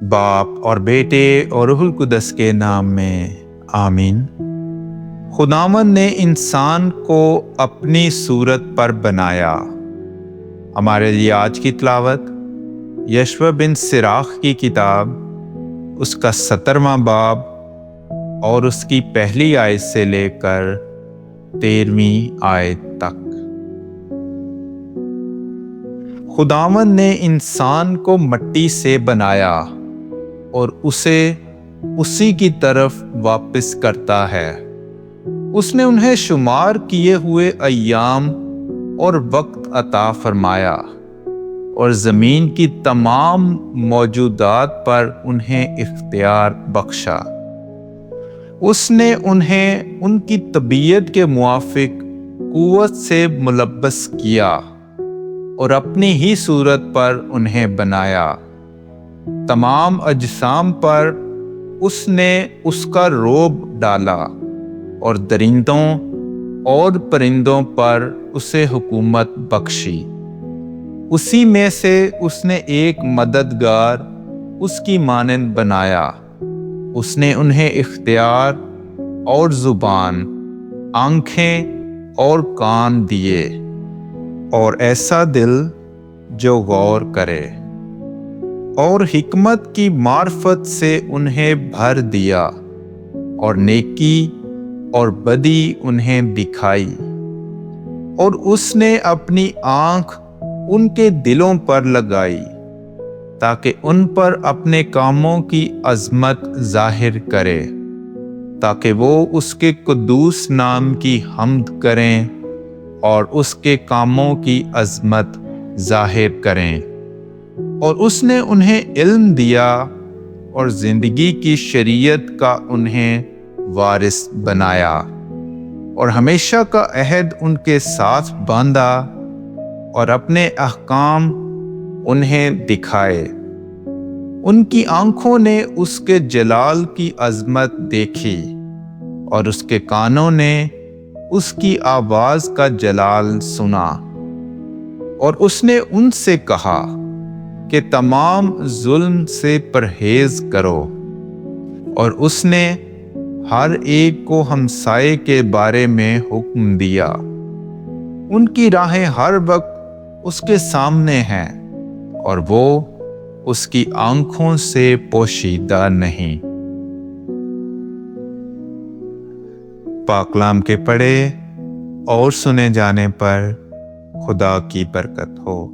باپ اور بیٹے اور روح القدس کے نام میں آمین۔ خداوند نے انسان کو اپنی صورت پر بنایا۔ ہمارے لیے آج کی تلاوت یشوع بن سراخ کی کتاب، اس کا 17واں باب اور اس کی پہلی آیت سے لے کر 13ویں آیت تک۔ خداوند نے انسان کو مٹی سے بنایا اور اسے اسی کی طرف واپس کرتا ہے۔ اس نے انہیں شمار کیے ہوئے ایام اور وقت عطا فرمایا اور زمین کی تمام موجودات پر انہیں اختیار بخشا۔ اس نے انہیں ان کی طبیعت کے موافق قوت سے ملبس کیا اور اپنی ہی صورت پر انہیں بنایا۔ تمام اجسام پر اس نے اس کا روب ڈالا اور درندوں اور پرندوں پر اسے حکومت بخشی۔ اسی میں سے اس نے ایک مددگار اس کی مانند بنایا۔ اس نے انہیں اختیار اور زبان، آنکھیں اور کان دیے، اور ایسا دل جو غور کرے، اور حکمت کی معرفت سے انہیں بھر دیا، اور نیکی اور بدی انہیں دکھائی۔ اور اس نے اپنی آنکھ ان کے دلوں پر لگائی تاکہ ان پر اپنے کاموں کی عظمت ظاہر کرے، تاکہ وہ اس کے قدوس نام کی حمد کریں اور اس کے کاموں کی عظمت ظاہر کریں۔ اور اس نے انہیں علم دیا اور زندگی کی شریعت کا انہیں وارث بنایا، اور ہمیشہ کا عہد ان کے ساتھ باندھا اور اپنے احکام انہیں دکھائے۔ ان کی آنکھوں نے اس کے جلال کی عظمت دیکھی، اور اس کے کانوں نے اس کی آواز کا جلال سنا۔ اور اس نے ان سے کہا کہ تمام ظلم سے پرہیز کرو، اور اس نے ہر ایک کو ہمسائے کے بارے میں حکم دیا۔ ان کی راہیں ہر وقت اس کے سامنے ہیں، اور وہ اس کی آنکھوں سے پوشیدہ نہیں۔ پاک کلام کے پڑھے اور سنے جانے پر خدا کی برکت ہو۔